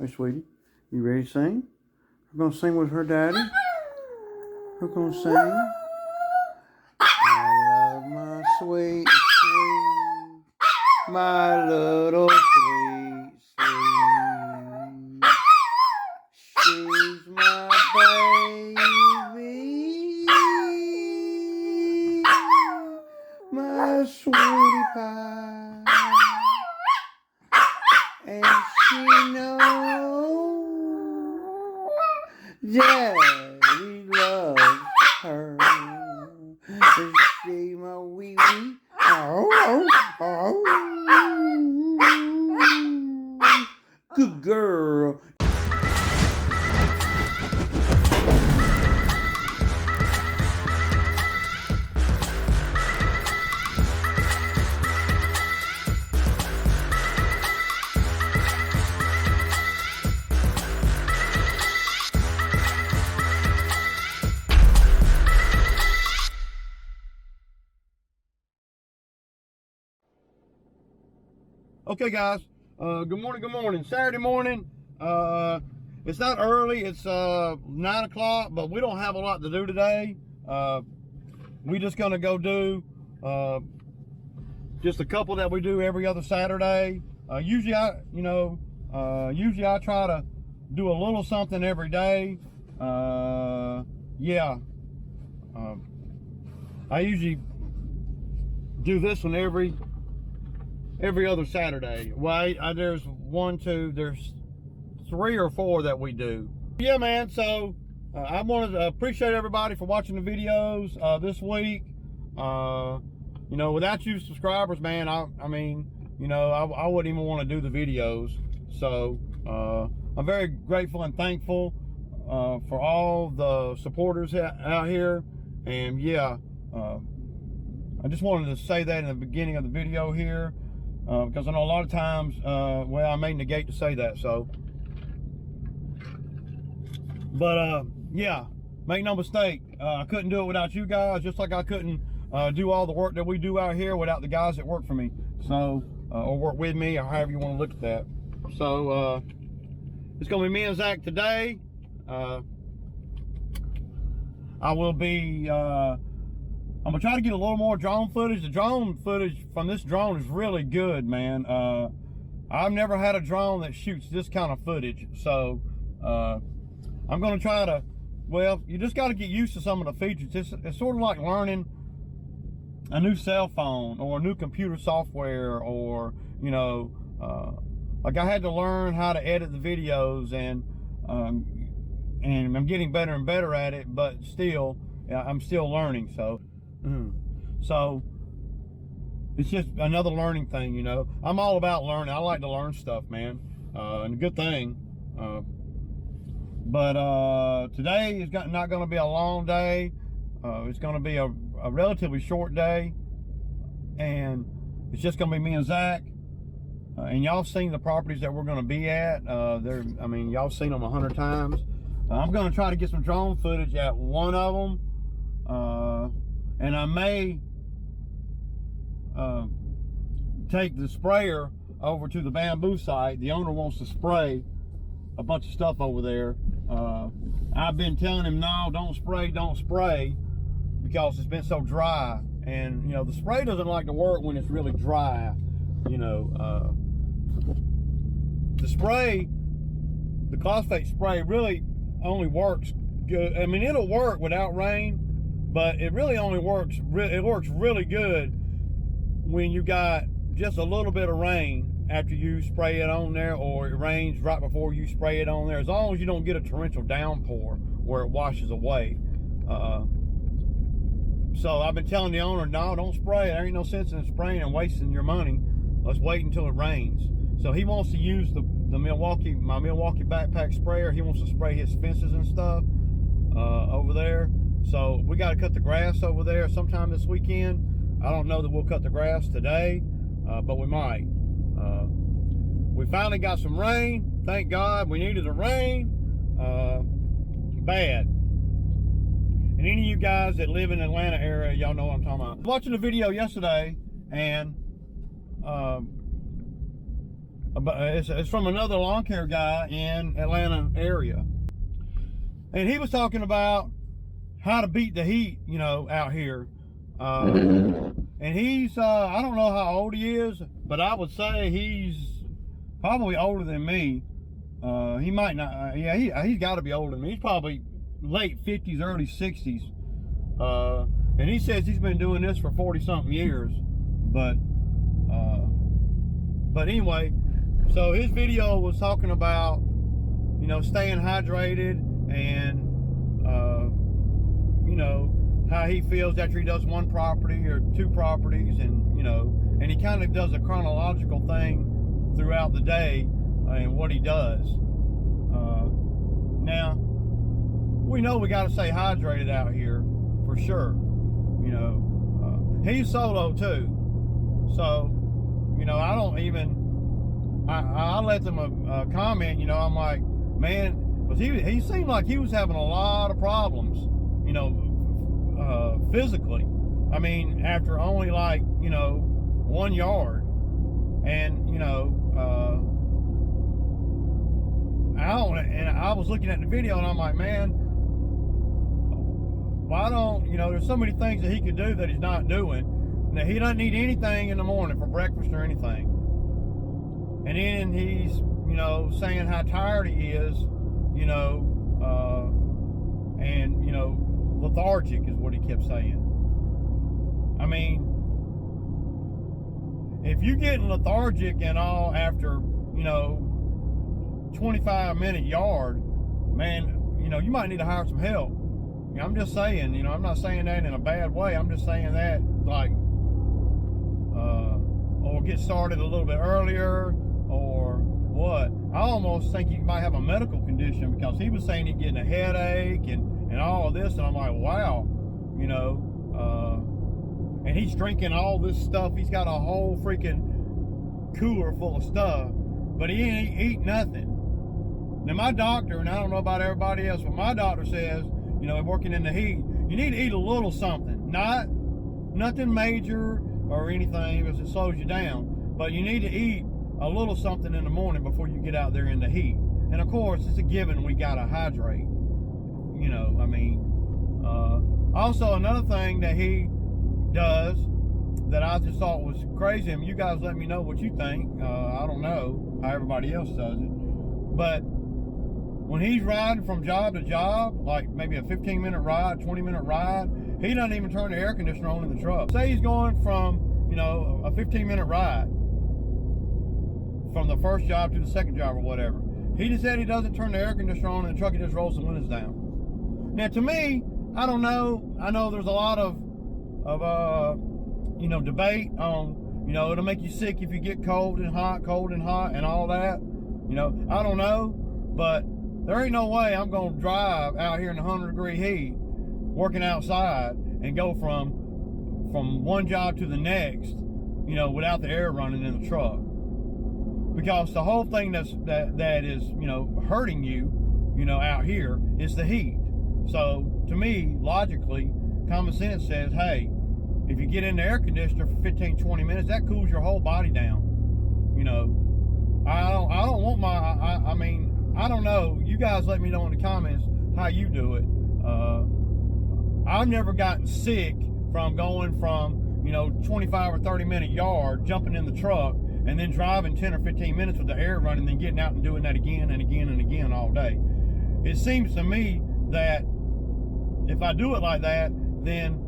Hey, sweetie, you ready to sing? We're gonna sing with her daddy. We're gonna sing. I love my sweet, sweet, my little sweet, sweet. She's my baby, my sweetie pie. And she knows Daddy loves her. She my wee wee. Good girl. Okay, guys. Good morning. Saturday morning. It's not early. It's 9 o'clock, but we don't have a lot to do today. We just gonna go do just a couple that we do every other Saturday. Usually I try to do a little something every day. I usually do this one every other Saturday. Well, there's there's 3 or 4 that we do. Yeah, man. So I wanted to appreciate everybody for watching the videos this week. Without you subscribers, man, I wouldn't even want to do the videos. So I'm very grateful and thankful for all the supporters out here. And yeah, I just wanted to say that in the beginning of the video here. Because I know a lot of times, I may negate to say that, so. But, yeah, make no mistake, I couldn't do it without you guys, just like I couldn't do all the work that we do out here without the guys that work for me, so, or work with me, or however you want to look at that. So, it's going to be me and Zach today. I will be, I'm gonna try to get a little more drone footage. The drone footage from this drone is really good, man. I've never had a drone that shoots this kind of footage. So I'm gonna try to, well, you just gotta get used to some of the features. It's sort of like learning a new cell phone or a new computer software, or, like I had to learn how to edit the videos, and I'm getting better and better at it, but still, I'm still learning, so. So it's just another learning thing, I'm all about learning. I like to learn stuff, man, and a good thing. But today is not going to be a long day. It's going to be a relatively short day, and it's just going to be me and Zach. And y'all seen the properties that we're going to be at. Y'all seen them 100 times. I'm going to try to get some drone footage at one of them. And I may take the sprayer over to the bamboo site. The owner wants to spray a bunch of stuff over there. I've been telling him, no, don't spray, because it's been so dry. And, the spray doesn't like to work when it's really dry. The spray, the phosphate spray really only works good. I mean, it'll work without rain, but it really only works, it works really good when you got just a little bit of rain after you spray it on there, or it rains right before you spray it on there, as long as you don't get a torrential downpour where it washes away. So I've been telling the owner, no, don't spray. There ain't no sense in spraying and wasting your money. Let's wait until it rains. So he wants to use my Milwaukee backpack sprayer. He wants to spray his fences and stuff over there. So we got to cut the grass over there sometime this weekend. I don't know that we'll cut the grass today, but we might. We finally got some rain. Thank God. We needed the rain bad. And any of you guys that live in the Atlanta area, y'all know what I'm talking about. I was watching a video yesterday, and But it's from another lawn care guy in Atlanta area. And he was talking about how to beat the heat, you know, out here. And he's, I don't know how old he is, but I would say he's probably older than me. He might not, he's got to be older than me. He's probably late 50s, early 60s. And he says he's been doing this for 40-something years. But anyway, so his video was talking about, you know, staying hydrated and, you know, how he feels after he does one property or two properties, and, you know, and he kind of does a chronological thing throughout the day and what he does. Now, we know we got to stay hydrated out here for sure. You know, he's solo too. So, you know, I don't even, I let them comment, you know, I'm like, man, but he seemed like he was having a lot of problems, you know, physically. I mean, after only like, you know, 1 yard. And, you know, I was looking at the video and I'm like, man, why don't, you know, there's so many things that he could do that he's not doing. Now, he doesn't need anything in the morning for breakfast or anything. And then he's, you know, saying how tired he is, you know, and, you know, lethargic is what he kept saying. I mean, if you're getting lethargic and all after, you know, 25-minute yard, man, you know, you might need to hire some help. You know, I'm just saying, you know, I'm not saying that in a bad way. I'm just saying that, like, or get started a little bit earlier, or what. I almost think he might have a medical condition, because he was saying he's getting a headache and all of this, and I'm like, wow, you know, and he's drinking all this stuff. He's got a whole freaking cooler full of stuff, but he ain't eat nothing. Now, my doctor, and I don't know about everybody else, but my doctor says, you know, working in the heat, you need to eat a little something. Nothing major or anything, because it slows you down, but you need to eat a little something in the morning before you get out there in the heat. And of course, it's a given we gotta hydrate. You know, I mean, also another thing that he does that I just thought was crazy, and you guys let me know what you think. I don't know how everybody else does it, but when he's riding from job to job, like maybe a 15-minute ride, 20-minute ride, he doesn't even turn the air conditioner on in the truck. Say he's going from, you know, a 15-minute ride from the first job to the second job or whatever. He just said he doesn't turn the air conditioner on in the truck, he just rolls the windows down. Now, to me, I don't know. I know there's a lot of you know, debate on, you know, it'll make you sick if you get cold and hot and all that. You know, I don't know, but there ain't no way I'm going to drive out here in the 100-degree heat, working outside, and go from one job to the next, you know, without the air running in the truck. Because the whole thing that is, you know, hurting you, you know, out here is the heat. So to me, logically, common sense says, hey, if you get in the air conditioner for 15-20 minutes, that cools your whole body down. You know, I don't want my, I mean, I don't know. You guys let me know in the comments how you do it. I've never gotten sick from going from, you know, 25 or 30-minute yard, jumping in the truck, and then driving 10 or 15 minutes with the air running, then getting out and doing that again and again and again all day. It seems to me that if I do it like that, then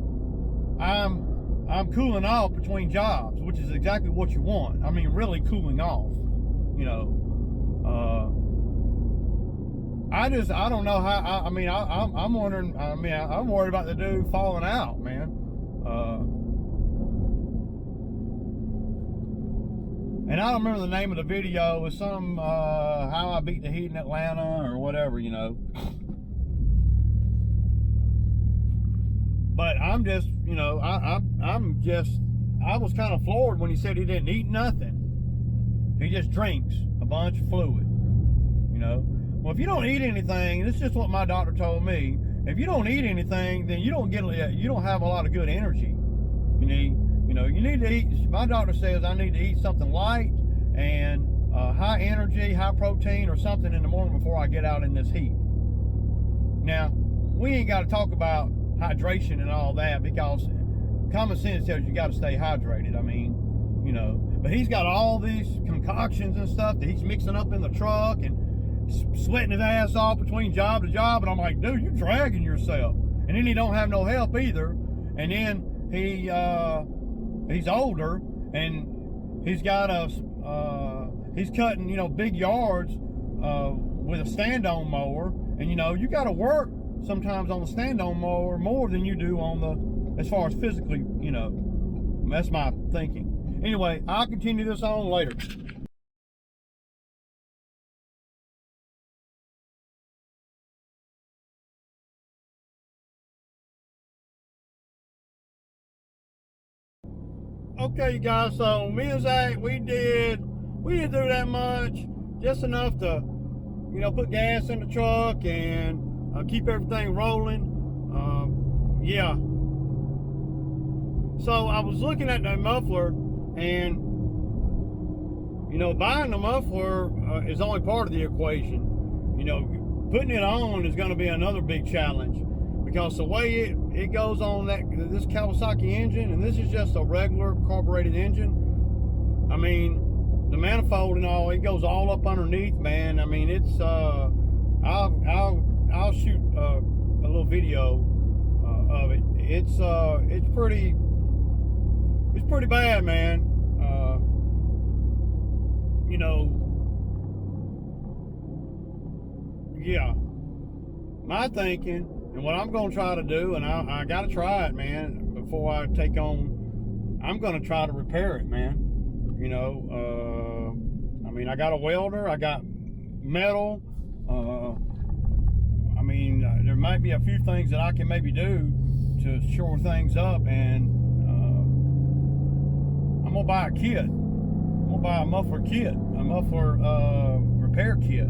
I'm cooling off between jobs, which is exactly what you want. I mean, really cooling off, you know. I don't know how, I'm wondering, I'm worried about the dude falling out, man. And I don't remember the name of the video. It was some, how I beat the heat in Atlanta or whatever, you know. But I'm just, you know, I was kind of floored when he said he didn't eat nothing. He just drinks a bunch of fluid, you know. Well, if you don't eat anything, this is just what my doctor told me. If you don't eat anything, then you don't have a lot of good energy. You need to eat. My doctor says I need to eat something light and high energy, high protein, or something in the morning before I get out in this heat. Now, we ain't got to talk about hydration and all that, because common sense tells you got to stay hydrated. I mean, you know, but he's got all these concoctions and stuff that he's mixing up in the truck and sweating his ass off between job to job. And I'm like, dude, you're dragging yourself. And then he don't have no help either. And then he's older, and he's got he's cutting, you know, big yards with a stand-on mower. And, you know, you got to work sometimes on the stand-on mower more than you do on the, as far as physically, you know. That's my thinking. Anyway, I'll continue this on later. Okay, you guys, so me and Zach, we didn't do that much, just enough to, you know, put gas in the truck and keep everything rolling. Yeah. So I was looking at the muffler, and, you know, buying the muffler is only part of the equation. You know, putting it on is going to be another big challenge, because the way it goes on this Kawasaki engine, and this is just a regular carbureted engine. I mean, the manifold and all, it goes all up underneath, man. I mean, it's I'll shoot a little video of it. It's pretty bad, man. You know, yeah. My thinking, and what I'm going to try to do, and I got to try it, man, before I take on, I'm going to try to repair it, man. You know, I mean, I got a welder, I got metal. I mean, there might be a few things that I can maybe do to shore things up, and I'm going to buy a kit. I'm going to buy a muffler kit, a muffler repair kit.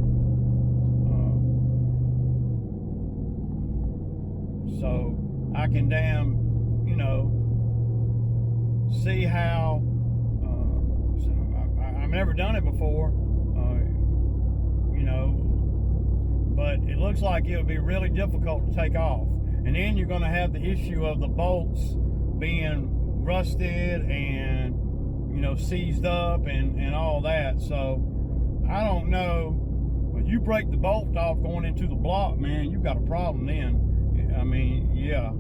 So I can you know, see how, I've never done it before, you know, but it looks like it would be really difficult to take off. And then you're going to have the issue of the bolts being rusted and, you know, seized up and all that. So I don't know, when you break the bolt off going into the block, man, you've got a problem then. I mean, yeah.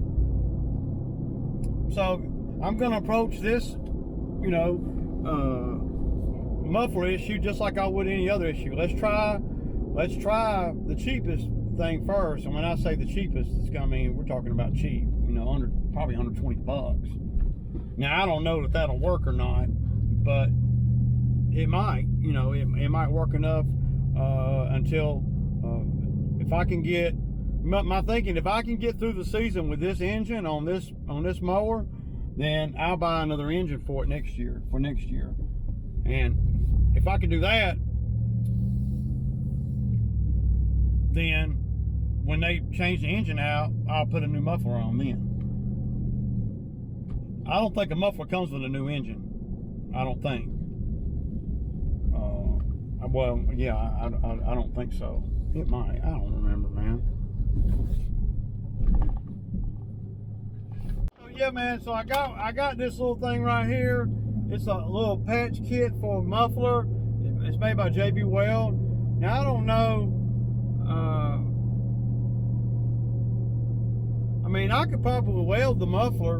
So I'm going to approach this, you know, muffler issue just like I would any other issue. Let's try the cheapest thing first. And when I say the cheapest, I mean, we're talking about cheap, you know, probably 120 bucks. Now, I don't know if that'll work or not, but it might, you know, it might work enough until if I can get, my thinking, if I can get through the season with this engine on this mower, then I'll buy another engine for it next year. And if I can do that, then when they change the engine out, I'll put a new muffler on then. I don't think a muffler comes with a new engine. I don't think. Well, yeah, I don't think so. It might. I don't remember, man. So yeah, man. So I got this little thing right here. It's a little patch kit for a muffler. It's made by JB Weld. Now I don't know. I mean, I could probably weld the muffler,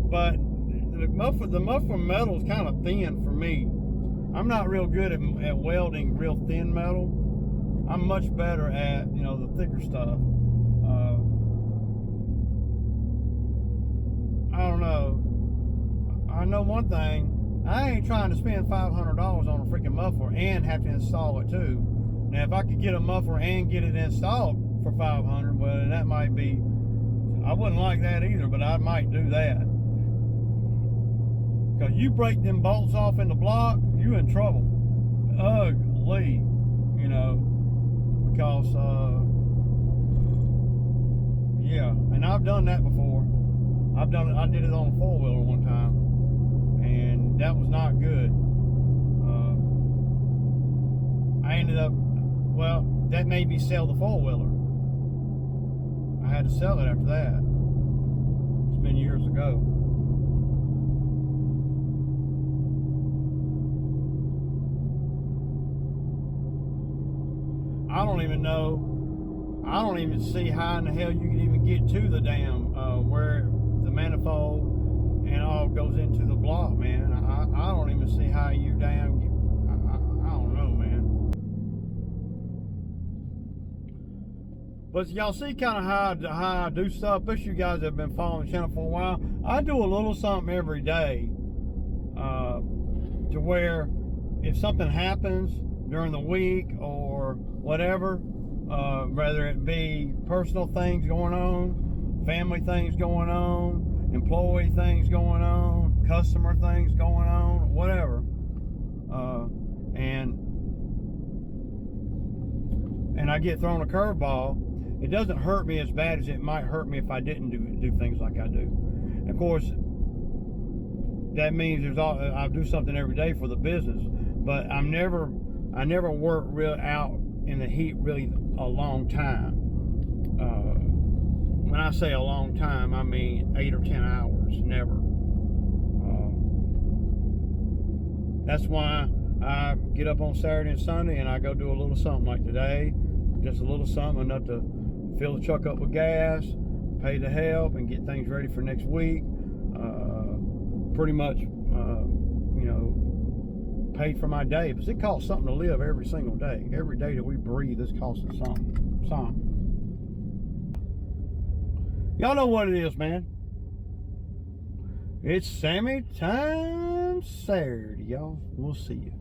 but the muffler metal is kind of thin for me. I'm not real good at welding real thin metal. I'm much better at, you know, the thicker stuff. I don't know. I know one thing. I ain't trying to spend $500 on a freaking muffler and have to install it too. Now, if I could get a muffler and get it installed for $500, well, then that might be. I wouldn't like that either, but I might do that. Because you break them bolts off in the block, you in trouble. Ugly, you know. Because, yeah, and I've done that before. I did it on a four-wheeler one time, and that was not good. ended up, well, that made me sell the four-wheeler. I had to sell it after that. It's been years ago. I don't even know. I don't even see how in the hell you can even get to the damn where the manifold and all goes into the block, man. I don't even see how you damn get, I don't know, man. But y'all see kind of how I do stuff, especially you guys that have been following the channel for a while. I do a little something every day to where if something happens during the week or whatever, whether it be personal things going on, family things going on, employee things going on, customer things going on, whatever, and I get thrown a curveball, it doesn't hurt me as bad as it might hurt me if I didn't do things like I do. And of course, that means I do something every day for the business, but I never work real out in the heat really a long time. When I say a long time, I mean 8 or 10 hours, never. That's why I get up on Saturday and Sunday and I go do a little something like today, just a little something enough to fill the truck up with gas, pay the help, and get things ready for next week. Pretty much, you know, paid for my day, because it costs something to live every single day. Every day that we breathe, it's costing something. Y'all know what it is, man. It's Sammy time Saturday, y'all. We'll see you.